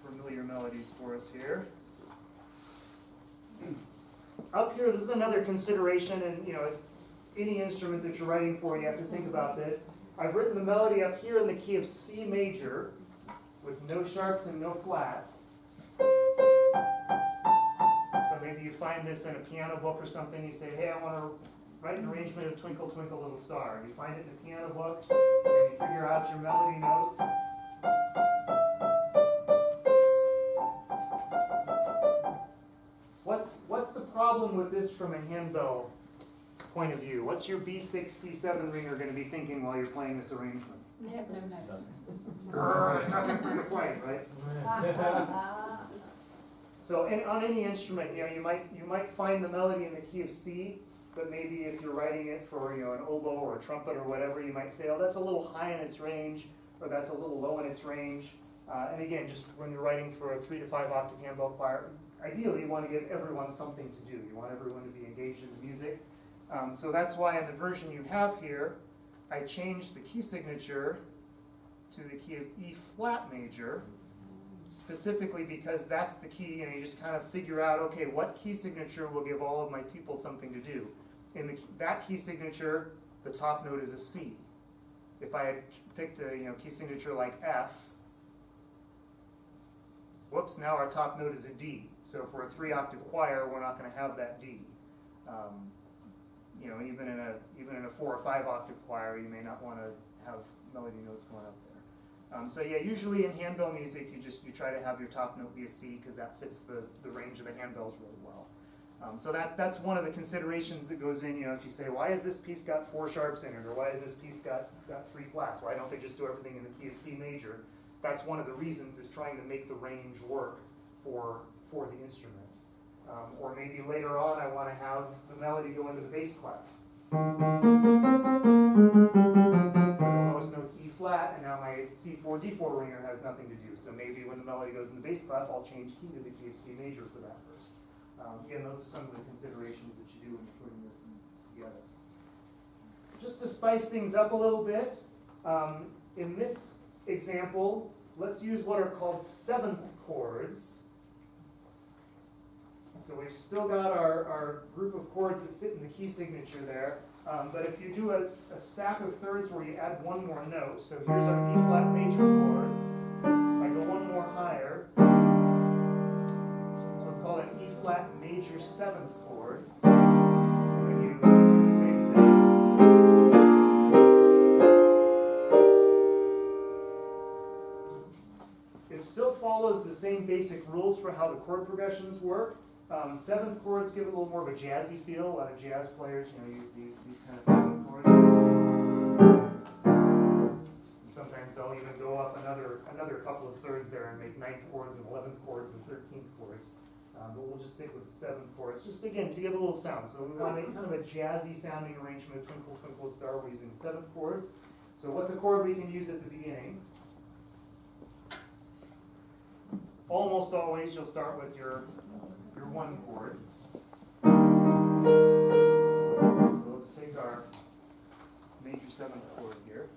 familiar melodies for us here. Up here, this is another consideration, and any instrument that you're writing for, you have to think about this. I've written the melody up here in the key of C major, with no sharps and no flats. So maybe you find this in a piano book or something, you say, hey, I want to write an arrangement of Twinkle, Twinkle, Little Star. You find it in the piano book, and you figure out your melody notes. What's the problem problem with this from a handbell point of view? What's your B6, C7 ringer going to be thinking while you're playing this arrangement? No notes. Grrr, nothing for you to play, right? So on any instrument, you might find the melody in the key of C, but maybe if you're writing it for an oboe or a trumpet or whatever, you might say, oh, that's a little high in its range, or that's a little low in its range. And again, just when you're writing for a 3 to 5 octave handbell choir, ideally you want to give everyone something to do. You want everyone to be engaged in the music. So that's why in the version you have here, I changed the key signature to the key of E flat major, specifically because that's the key, you just kind of figure out, okay, what key signature will give all of my people something to do. In that key signature, the top note is a C. If I had picked a key signature like F, whoops, now our top note is a D. So for a 3 octave choir, we're not going to have that D. Even in a 4 or 5 octave choir, you may not want to have melody notes going up there. So yeah, usually in handbell music, you try to have your top note be a C because that fits the range of the handbells really well. So that's one of the considerations that goes in. If you say, why has this piece got 4 sharps in it, or why has this piece got 3 flats? Why don't they just do everything in the key of C major? That's one of the reasons, is trying to make the range work for the instrument. Or maybe later on, I want to have the melody go into the bass clef. The lowest note's E flat, and now my C4, D4 ringer has nothing to do. So maybe when the melody goes in the bass clef, I'll change key to the key of C major for that verse. Again, those are some of the considerations that you do when you're putting this together. Just to spice things up a little bit, in this example, let's use what are called 7th chords. So we've still got our group of chords that fit in the key signature there. But if you do a stack of thirds where you add one more note, so here's our E flat major chord. If I go one more higher, so it's called an E flat major 7th chord. And then you do the same thing. It still follows the same basic rules for how the chord progressions work. 7th chords give it a little more of a jazzy feel. A lot of jazz players, use these kind of 7th chords. And sometimes they'll even go up another couple of thirds there and make 9th chords and 11th chords and 13th chords. But we'll just stick with 7th chords, just again to give a little sound. So we want to make kind of a jazzy sounding arrangement of Twinkle, Twinkle, Star. We're using 7th chords. So what's a chord we can use at the beginning? Almost always you'll start with your 1 chord. So let's take our major 7th chord here.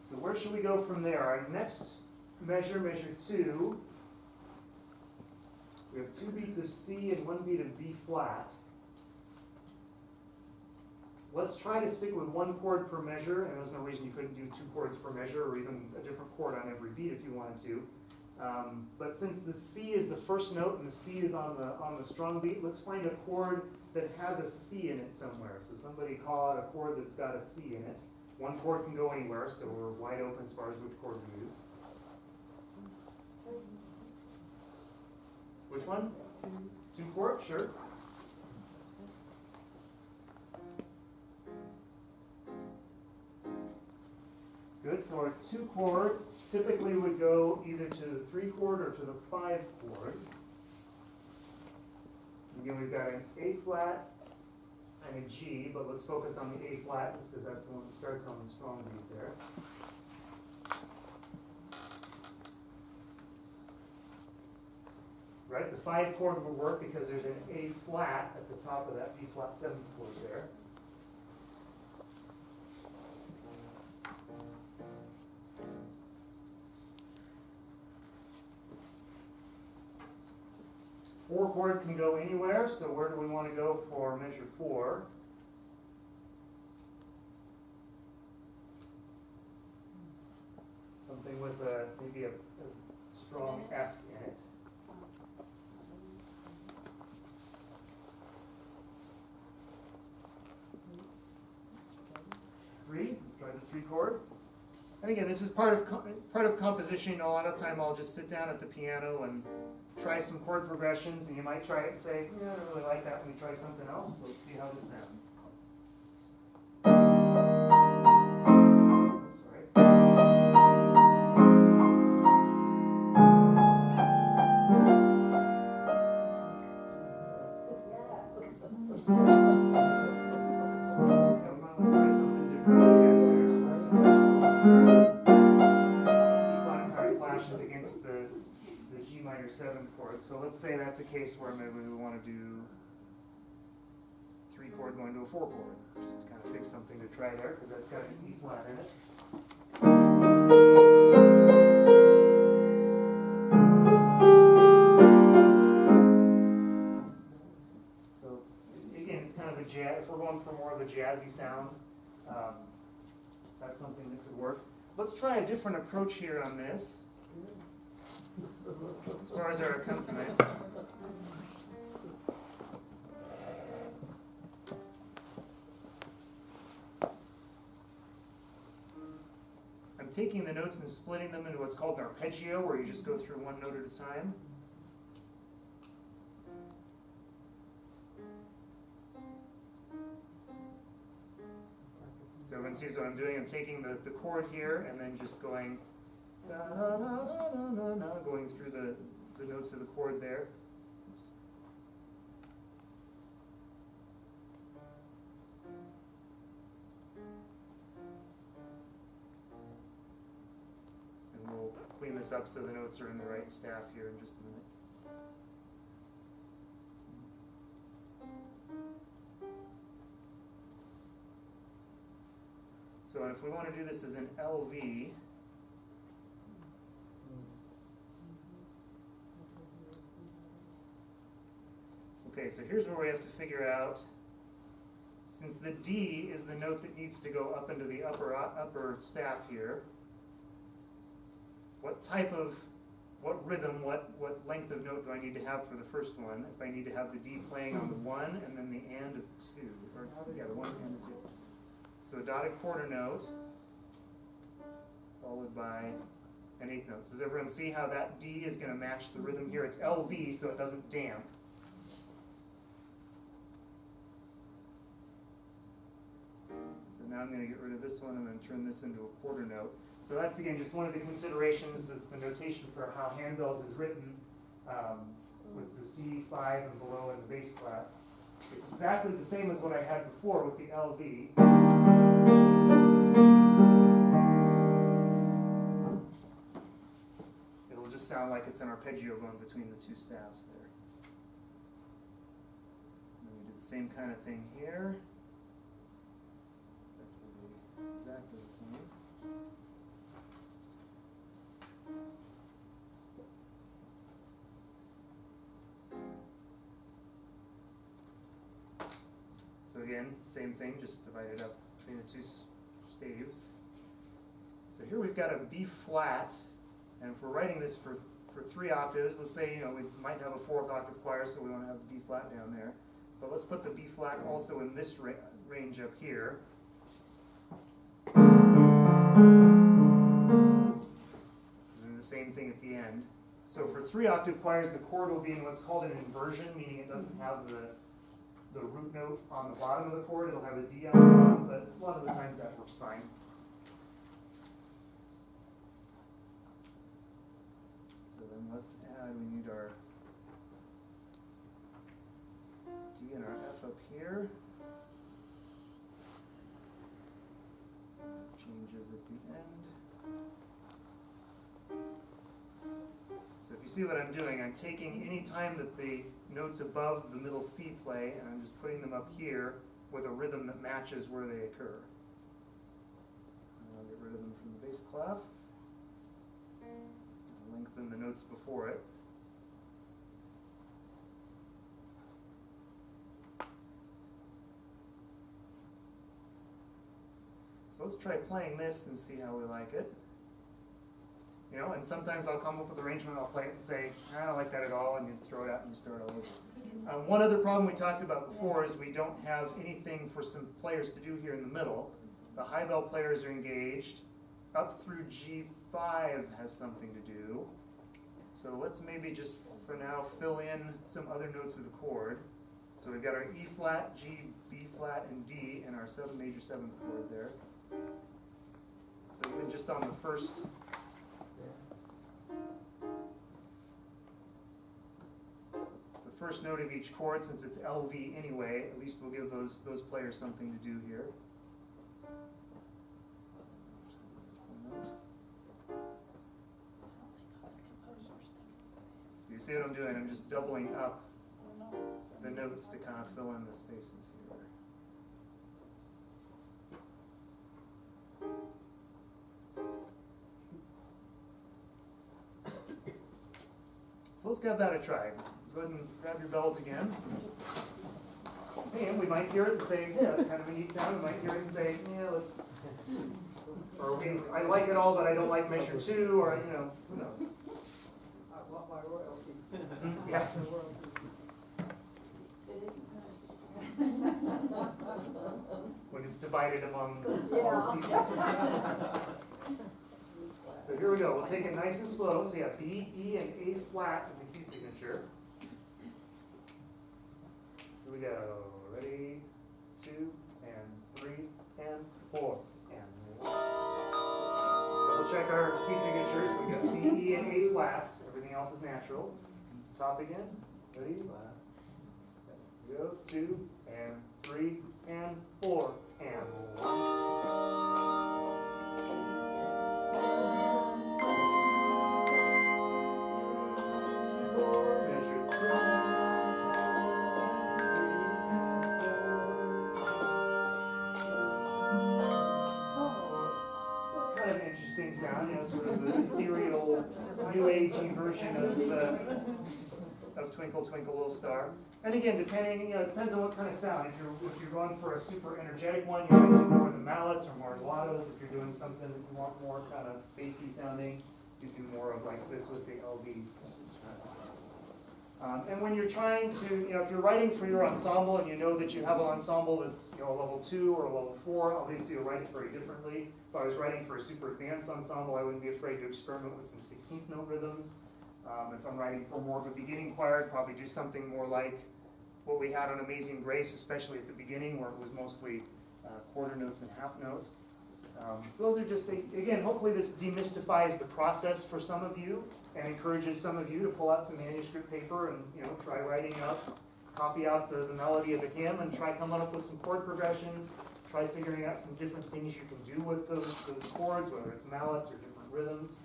So where should we go from there? Our next measure, measure 2, we have 2 beats of C and 1 beat of B flat. Let's try to stick with 1 chord per measure, and there's no reason you couldn't do 2 chords per measure, or even a different chord on every beat if you wanted to. But since the C is the first note and the C is on the strong beat, let's find a chord that has a C in it somewhere. So somebody call out a chord that's got a C in it. 1 chord can go anywhere, so we're wide open as far as which chord we use. Which one? 2 chord, sure. Good, so our 2 chord typically would go either to the 3 chord or to the 5 chord. Again, we've got an A flat and a G, but let's focus on the A flat just because that's the one that starts on the strong beat there. Right, the 5 chord would work because there's an A flat at the top of that B flat 7th chord there. Four chord can go anywhere, so where do we want to go for measure 4? Something with maybe a strong F in it. 3, let's try the 3 chord. And again, this is part of composition. A lot of time I'll just sit down at the piano and try some chord progressions, and you might try it and say, yeah, I don't really like that. Let me try something else. Let's see how this sounds. The G minor 7th chord. So let's say that's a case where maybe we want to do 3 chord going to a 4 chord. Just to kind of pick something to try there, because that's got an E flat in it. So again, it's kind of a jazz. If we're going for more of a jazzy sound, that's something that could work. Let's try a different approach here on this. As far as our accompaniment. I'm taking the notes and splitting them into what's called an arpeggio, where you just go through one note at a time. So everyone sees what I'm doing. I'm taking the chord here and then just going da, da, da, da, da, da, going through the notes of the chord there. And we'll clean this up so the notes are in the right staff here in just a minute. So if we want to do this as an LV, okay, so here's where we have to figure out, since the D is the note that needs to go up into the upper staff here, what rhythm, what length of note do I need to have for the first one? If I need to have the D playing on the 1 and then the and of 2, or yeah, the 1 and the 2. So a dotted quarter note, followed by an 8th note. So does everyone see how that D is going to match the rhythm here? It's LV, so it doesn't damp. So now I'm going to get rid of this one and then turn this into a quarter note. So that's, again, just one of the considerations of the notation for how handbells is written with the C5 and below in the bass clef. It's exactly the same as what I had before with the LV. It'll just sound like it's an arpeggio going between the two staves there. And then we do the same kind of thing here. That will be exactly the same. So again, same thing, just divide it up between the two staves. So here we've got a B flat, and if we're writing this for 3 octaves, let's say we might have a 4th octave choir, so we want to have the B flat down there. But let's put the B flat also in this range up here. And then the same thing at the end. So for 3 octave choirs, the chord will be in what's called an inversion, meaning it doesn't have the root note on the bottom of the chord. It'll have a D on the bottom, but a lot of the times that works fine. So then let's add, we need our D and our F up here. Changes at the end. So if you see what I'm doing, I'm taking any time that the notes above the middle C play, and I'm just putting them up here with a rhythm that matches where they occur. And I'll get rid of them from the bass clef. And lengthen the notes before it. So let's try playing this and see how we like it. And sometimes I'll come up with an arrangement, I'll play it and say, I don't like that at all, and you throw it out and you start all over. One other problem we talked about before is we don't have anything for some players to do here in the middle. The high bell players are engaged. up through G5 has something to do. So let's maybe just for now fill in some other notes of the chord. So we've got our E flat, G, B flat, and D in our major seventh chord there. So even just on the first note of each chord, since it's LV anyway, at least we'll give those players something to do here. So you see what I'm doing? I'm just doubling up the notes to kind of fill in the spaces here. So let's give that a try. Go ahead and grab your bells again. And we might hear it and say, yeah, that's kind of a neat sound. We might hear it and say, yeah, let's. Or I like it all, but I don't like measure 2, or, you know, who knows. I want my royalties. Yeah. When it's divided among all the people. So here we go. We'll take it nice and slow. So you have B, E, and A flat in the key signature. Here we go. Ready? 2, and 3, and 4, and 1. We'll check our key signatures. So we got B, E, and A flats. Everything else is natural. Top again. Ready? Go. 2, and 3, and 4, and 1. Sound, you know, sort of the ethereal, new agey version of Twinkle, Twinkle, Little Star. And again, depending, depends on what kind of sound. If you're going for a super energetic one, you might do more of the mallets or more blottos. If you're doing something that you want more kind of spacey sounding, you do more of like this with the LVs. And when you're trying to, if you're writing for your ensemble and you know that you have an ensemble that's, a level 2 or a level 4, obviously you'll write it very differently. If I was writing for a super advanced ensemble, I wouldn't be afraid to experiment with some 16th note rhythms. If I'm writing for more of a beginning choir, I'd probably do something more like what we had on Amazing Grace, especially at the beginning, where it was mostly quarter notes and half notes. So those are just, again, hopefully this demystifies the process for some of you and encourages some of you to pull out some manuscript paper and try writing up, copy out the melody of the hymn and try coming up with some chord progressions, try figuring out some different things you can do with those chords, whether it's mallets or different rhythms.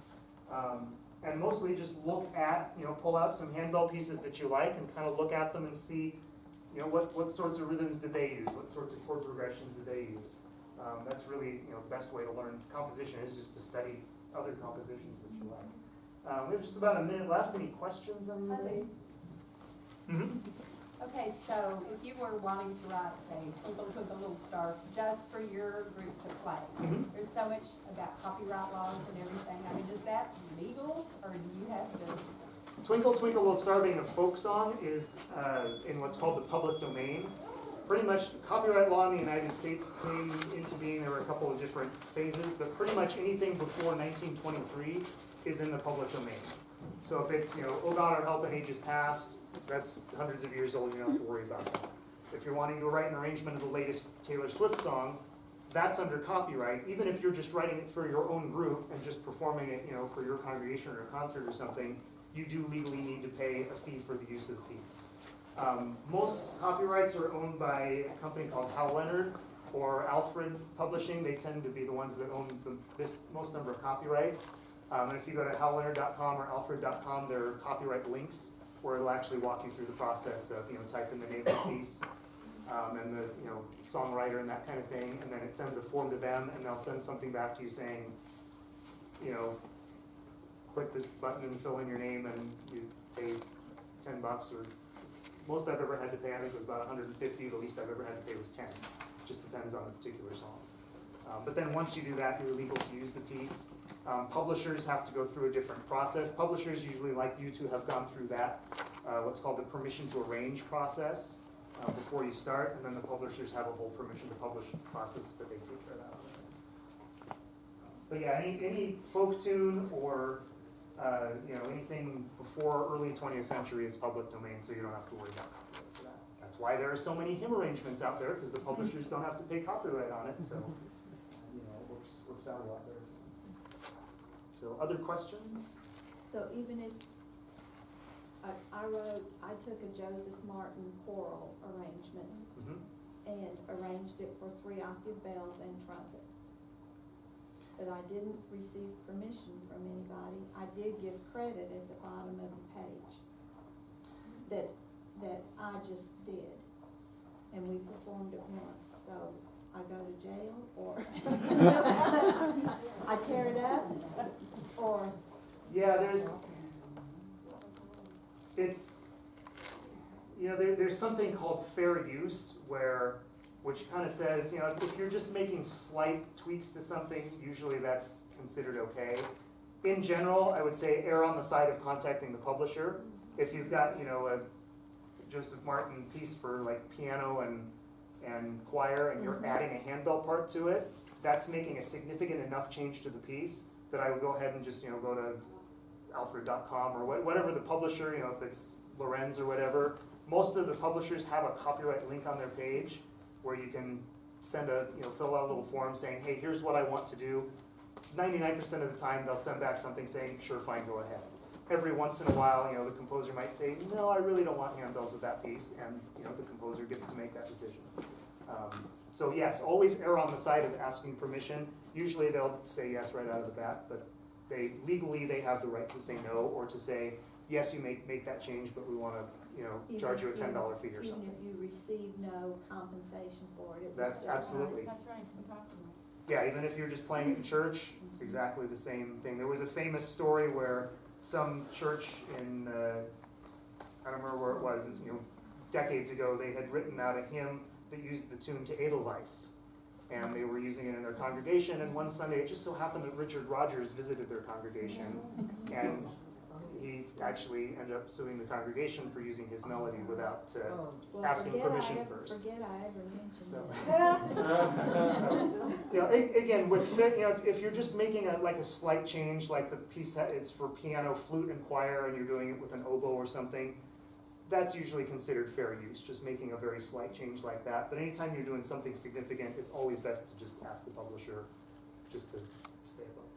And mostly just look at, pull out some handbell pieces that you like and kind of look at them and see, what sorts of rhythms did they use? What sorts of chord progressions did they use? That's really, the best way to learn composition is just to study other compositions that you like. We have just about a minute left. Any questions on anything? Okay, so if you were wanting to write, say, Twinkle, Twinkle, Little Star, just for your group to play, there's so much about copyright laws and everything. I mean, is that legal, or do you have to? Twinkle, Twinkle, Little Star being a folk song is in what's called the public domain. Pretty much copyright law in the United States came into being, there were a couple of different phases, but pretty much anything before 1923 is in the public domain. So if it's, Oh God, Our Help in Ages Past, that's hundreds of years old, you don't have to worry about that. If you're wanting to write an arrangement of the latest Taylor Swift song, that's under copyright, even if you're just writing it for your own group and just performing it, for your congregation or a concert or something, you do legally need to pay a fee for the use of the piece. Most copyrights are owned by a company called Hal Leonard or Alfred Publishing. They tend to be the ones that own the most number of copyrights. And if you go to halleonard.com or alfred.com, there are copyright links where it'll actually walk you through the process of, type in the name of the piece and the, songwriter and that kind of thing. And then it sends a form to them and they'll send something back to you saying, click this button and fill in your name and you pay $10 or most I've ever had to pay, I think it was about 150. The least I've ever had to pay was 10. Just depends on the particular song. But then once you do that, you're legal to use the piece. Publishers have to go through a different process. Publishers usually like you to have gone through that, what's called the permission to arrange process before you start, and then the publishers have a whole permission to publish process, but they take care of that. But yeah, any folk tune or, anything before early 20th century is public domain, so you don't have to worry about copyright for that. That's why there are so many hymn arrangements out there, because the publishers don't have to pay copyright on it, so, it works out a lot better. So other questions? So even if, I took a Joseph Martin choral arrangement Mhm. and arranged it for 3-octave bells and trumpet. But I didn't receive permission from anybody. I did give credit at the bottom of the page that I just did. And we performed it once, so I go to jail or I tear it up or. Yeah, there's something called fair use which kind of says, if you're just making slight tweaks to something, usually that's considered okay. In general, I would say err on the side of contacting the publisher. If you've got, a Joseph Martin piece for like piano and choir, and you're adding a handbell part to it, that's making a significant enough change to the piece that I would go ahead and just, go to alfred.com or whatever the publisher, if it's Lorenz or whatever. Most of the publishers have a copyright link on their page where you can send fill out a little form saying, hey, here's what I want to do. 99% of the time, they'll send back something saying, sure, fine, go ahead. Every once in a while, the composer might say, no, I really don't want handbells with that piece, and the composer gets to make that decision. So yes, always err on the side of asking permission. Usually they'll say yes right out of the bat, but legally they have the right to say no, or to say, yes, you make that change, but we want to charge you a $10 fee or something. Even if you receive no compensation for it, it was That just. absolutely. That's right, we talked about Yeah, even if you're just playing it in church, it's exactly the same thing. There was a famous story where some church in, I don't remember where it was, decades ago, they had written out a hymn that used the tune to Edelweiss. And they were using it in their congregation, and one Sunday it just so happened that Richard Rogers visited their congregation, and he actually ended up suing the congregation for using his melody without Well, asking permission Forget first. I ever mentioned So, it. again, if you're just making a slight change, like the piece it's for piano, flute, and choir, and you're doing it with an oboe or something, that's usually considered fair use, just making a very slight change like that. But anytime you're doing something significant, it's always best to just ask the publisher just to stay above